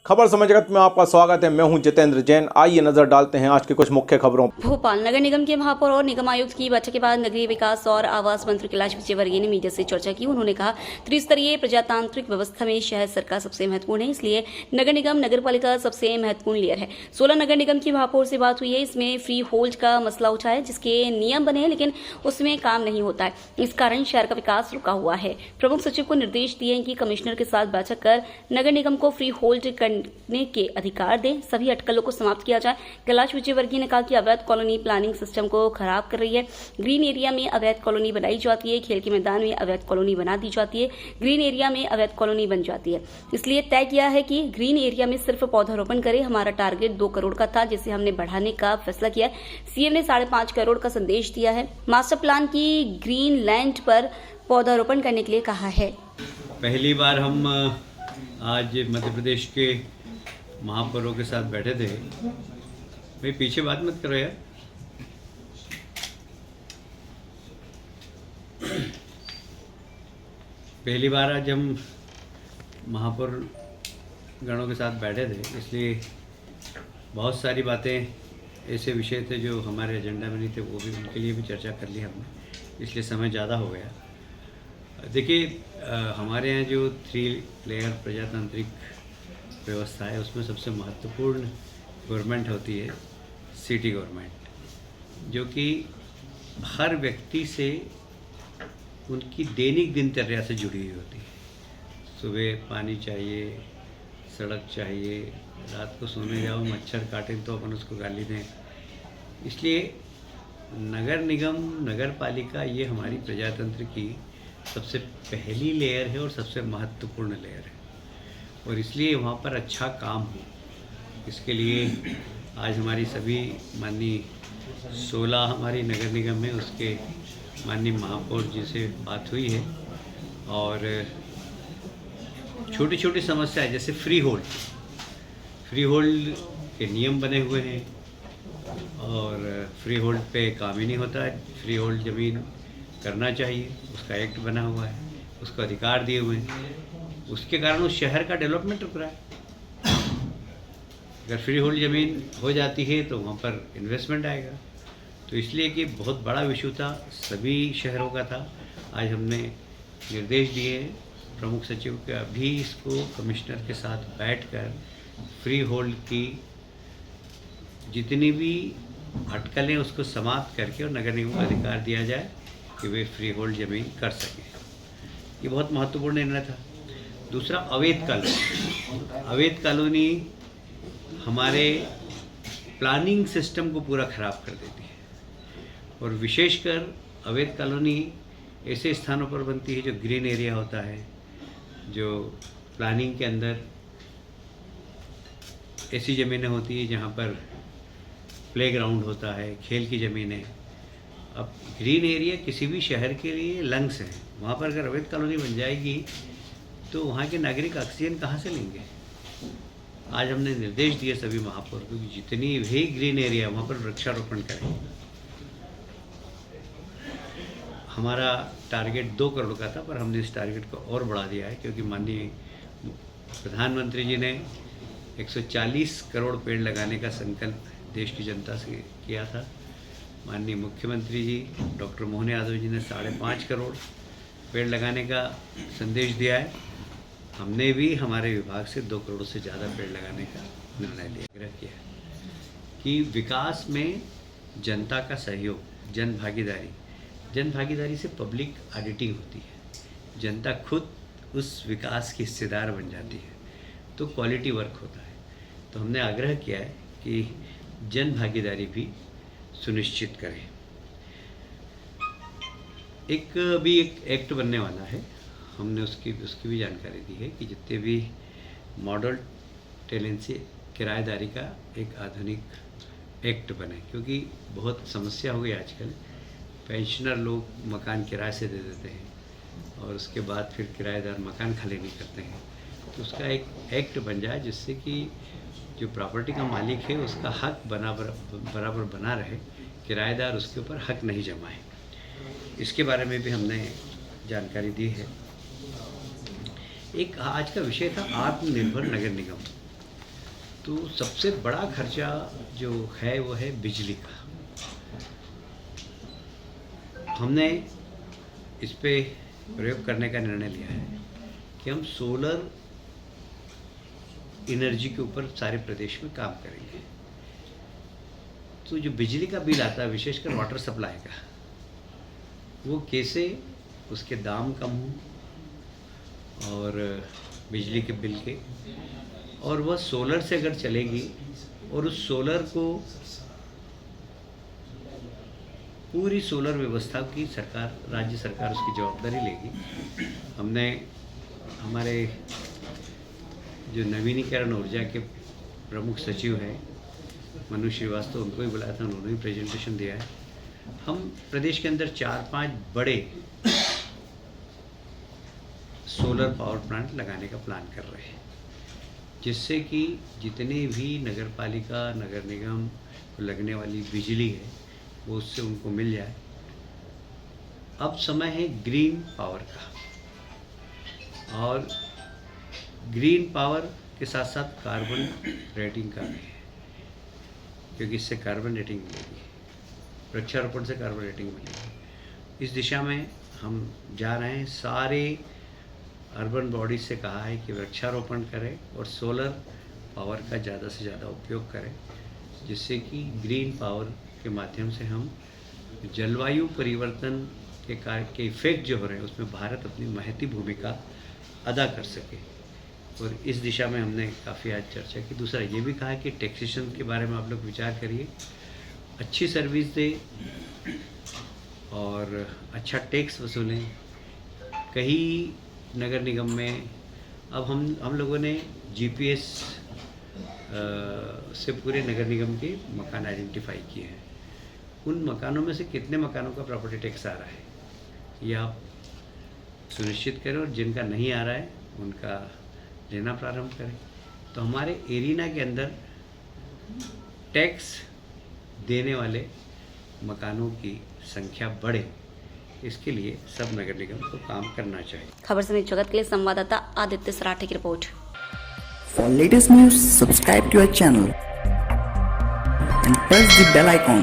खबर समय जगत में आपका स्वागत है। मैं हूं जितेंद्र जैन। आइए नजर डालते हैं आज की कुछ मुख्य खबरों। भोपाल नगर निगम के महापौर और निगम आयुक्त की बैठक के बाद नगरीय विकास और आवास मंत्री कैलाश विजयवर्गीय ने मीडिया से चर्चा की। उन्होंने कहा, त्रिस्तरीय प्रजातांत्रिक व्यवस्था में शहर सरकार सबसे महत्वपूर्ण है, इसलिए नगर निगम नगर पालिका सबसे महत्वपूर्ण लेयर है। 16 नगर निगम की महापौर से बात हुई है। इसमें फ्री होल्ड का मसला उठा है, जिसके नियम बने हैं लेकिन उसमें काम नहीं होता है। इस कारण शहर का विकास रुका हुआ है। प्रमुख सचिव को निर्देश दिए हैं कि कमिश्नर के साथ बैठक कर नगर निगम को फ्री होल्ड करने के अधिकार दें, सभी अटकलों को समाप्त किया जाए। कैलाश विजयवर्गीय ने कहा कि अवैध कॉलोनी प्लानिंग सिस्टम को खराब कर रही है। ग्रीन एरिया में अवैध कॉलोनी बनाई जाती है, खेल के मैदान में अवैध कॉलोनी बना दी जाती है, ग्रीन एरिया में अवैध कॉलोनी बन जाती है। इसलिए तय किया है कि ग्रीन एरिया में सिर्फ पौधारोपण करें। हमारा टारगेट 2 करोड़ का था, जिसे हमने बढ़ाने का फैसला किया। सीएम ने 5.5 करोड़ का संदेश दिया है। मास्टर प्लान की ग्रीन लैंड पर पौधारोपण करने के लिए कहा है। पहली बार हम आज मध्य प्रदेश के महापौरों के साथ बैठे थे। भाई पीछे बात मत करो यार। पहली बार आज हम महापौर गणों के साथ बैठे थे, इसलिए बहुत सारी बातें ऐसे विषय थे जो हमारे एजेंडा में नहीं थे, वो भी उनके लिए भी चर्चा कर ली हमने, इसलिए समय ज़्यादा हो गया। देखिए, हमारे यहाँ जो 3 लेयर प्रजातांत्रिक व्यवस्था है, उसमें सबसे महत्वपूर्ण गवर्नमेंट होती है सिटी गवर्नमेंट, जो कि हर व्यक्ति से उनकी दैनिक दिनचर्या से जुड़ी हुई होती है। सुबह पानी चाहिए, सड़क चाहिए, रात को सोने जाओ मच्छर काटे तो अपन उसको गाली दें। इसलिए नगर निगम नगर पालिका ये हमारी प्रजातंत्र की सबसे पहली लेयर है और सबसे महत्वपूर्ण लेयर है, और इसलिए वहाँ पर अच्छा काम हो, इसके लिए आज हमारी सभी माननीय 16 हमारी नगर निगम में उसके माननीय महापौर जी से बात हुई है। और छोटी छोटी समस्याएं जैसे फ्री होल्ड के नियम बने हुए हैं, और फ्री होल्ड पे काम ही नहीं होता है। फ्री होल्ड ज़मीन करना चाहिए, उसका एक्ट बना हुआ है, उसको अधिकार दिए हुए हैं, उसके कारण उस शहर का डेवलपमेंट रुक रहा है। अगर फ्री होल्ड ज़मीन हो जाती है तो वहाँ पर इन्वेस्टमेंट आएगा। तो इसलिए कि बहुत बड़ा इशू था, सभी शहरों का था। आज हमने निर्देश दिए प्रमुख सचिव के, अभी इसको कमिश्नर के साथ बैठकर फ्री होल्ड की जितनी भी अटकलें उसको समाप्त करके और नगर निगम को अधिकार दिया जाए कि वे फ्री होल्ड ज़मीन कर सकें। ये बहुत महत्वपूर्ण निर्णय था। दूसरा, अवैध कॉलोनी हमारे प्लानिंग सिस्टम को पूरा ख़राब कर देती है, और विशेषकर अवैध कॉलोनी ऐसे स्थानों पर बनती है जो ग्रीन एरिया होता है, जो प्लानिंग के अंदर ऐसी ज़मीनें होती है जहाँ पर प्लेग्राउंड होता है, खेल की ज़मीनें। अब ग्रीन एरिया किसी भी शहर के लिए लंग्स हैं, वहाँ पर अगर अवैध कॉलोनी बन जाएगी तो वहाँ के नागरिक ऑक्सीजन कहाँ से लेंगे। आज हमने निर्देश दिए सभी महापौर को कि जितनी भी ग्रीन एरिया वहाँ पर वृक्षारोपण करें। हमारा टारगेट 2 करोड़ का था, पर हमने इस टारगेट को और बढ़ा दिया है, क्योंकि माननीय प्रधानमंत्री जी ने 140 करोड़ पेड़ लगाने का संकल्प देश की जनता से किया था। माननीय मुख्यमंत्री जी डॉक्टर मोहन यादव जी ने 5.5 करोड़ पेड़ लगाने का संदेश दिया है। हमने भी हमारे विभाग से 2 करोड़ से ज़्यादा पेड़ लगाने का निर्णय लिया किया कि विकास में जनता का सहयोग, जन भागीदारी से पब्लिक ऑडिटिंग होती है, जनता खुद उस विकास की हिस्सेदार बन जाती है, तो क्वालिटी वर्क होता है। तो हमने आग्रह किया है कि जन भागीदारी भी सुनिश्चित करें। एक एक्ट बनने वाला है, हमने उसकी भी जानकारी दी है कि जितने भी मॉडल टेनेंसी किराएदारी का एक आधुनिक एक्ट बने, क्योंकि बहुत समस्या हो गई आजकल। पेंशनर लोग मकान किराए से दे देते हैं और उसके बाद फिर किराएदार मकान खाली नहीं करते हैं। तो उसका एक एक्ट बन जाए जिससे कि जो प्रॉपर्टी का मालिक है उसका हक बराबर बना रहे, किराएदार उसके ऊपर हक नहीं जमाए। इसके बारे में भी हमने जानकारी दी है। एक आज का विषय था आत्मनिर्भर नगर निगम। तो सबसे बड़ा खर्चा जो है वो है बिजली का। हमने इस पे प्रयोग करने का निर्णय लिया है कि हम सोलर एनर्जी के ऊपर सारे प्रदेश में काम करेंगे। तो जो बिजली का बिल आता है, विशेषकर वाटर सप्लाई का, वो कैसे उसके दाम कम हों और बिजली के बिल के, और वह सोलर से अगर चलेगी और उस सोलर को पूरी सोलर व्यवस्था की सरकार, राज्य सरकार उसकी जवाबदारी लेगी। हमने हमारे जो नवीनीकरण ऊर्जा के प्रमुख सचिव हैं मनु श्रीवास्तव, उनको ही बुलाया था, उन्होंने भी प्रेजेंटेशन दिया है। हम प्रदेश के अंदर 4-5 बड़े सोलर पावर प्लांट लगाने का प्लान कर रहे हैं, जिससे कि जितने भी नगर पालिका, नगर निगम को लगने वाली बिजली है वो उससे उनको मिल जाए। अब समय है ग्रीन पावर का, और ग्रीन पावर के साथ साथ कार्बन रेटिंग का भी है, क्योंकि इससे कार्बन रेटिंग मिलेगी, वृक्षारोपण से कार्बन रेटिंग मिलेगी। इस दिशा में हम जा रहे हैं। सारे अर्बन बॉडीज से कहा है कि वृक्षारोपण करें और सोलर पावर का ज़्यादा से ज़्यादा उपयोग करें, जिससे कि ग्रीन पावर के माध्यम से हम जलवायु परिवर्तन के कार्य के इफेक्ट जो हो रहे हैं उसमें भारत अपनी महती भूमिका अदा कर सके। और इस दिशा में हमने काफ़ी आज चर्चा की। दूसरा ये भी कहा कि टैक्सेशन के बारे में आप लोग विचार करिए, अच्छी सर्विस दें और अच्छा टैक्स वसूलें। कई नगर निगम में अब हम लोगों ने जीपीएस से पूरे नगर निगम के मकान आइडेंटिफाई किए हैं। उन मकानों में से कितने मकानों का प्रॉपर्टी टैक्स आ रहा है ये आप सुनिश्चित करें, और जिनका नहीं आ रहा है उनका लेना प्रारंभ करें। तो हमारे एरिना के अंदर टैक्स देने वाले मकानों की संख्या बढ़े, इसके लिए सब नगर निगम को काम करना चाहिए। खबर से जगत के लिए संवाददाता आदित्य सराठे की report. For latest news, subscribe to our channel and press the bell icon.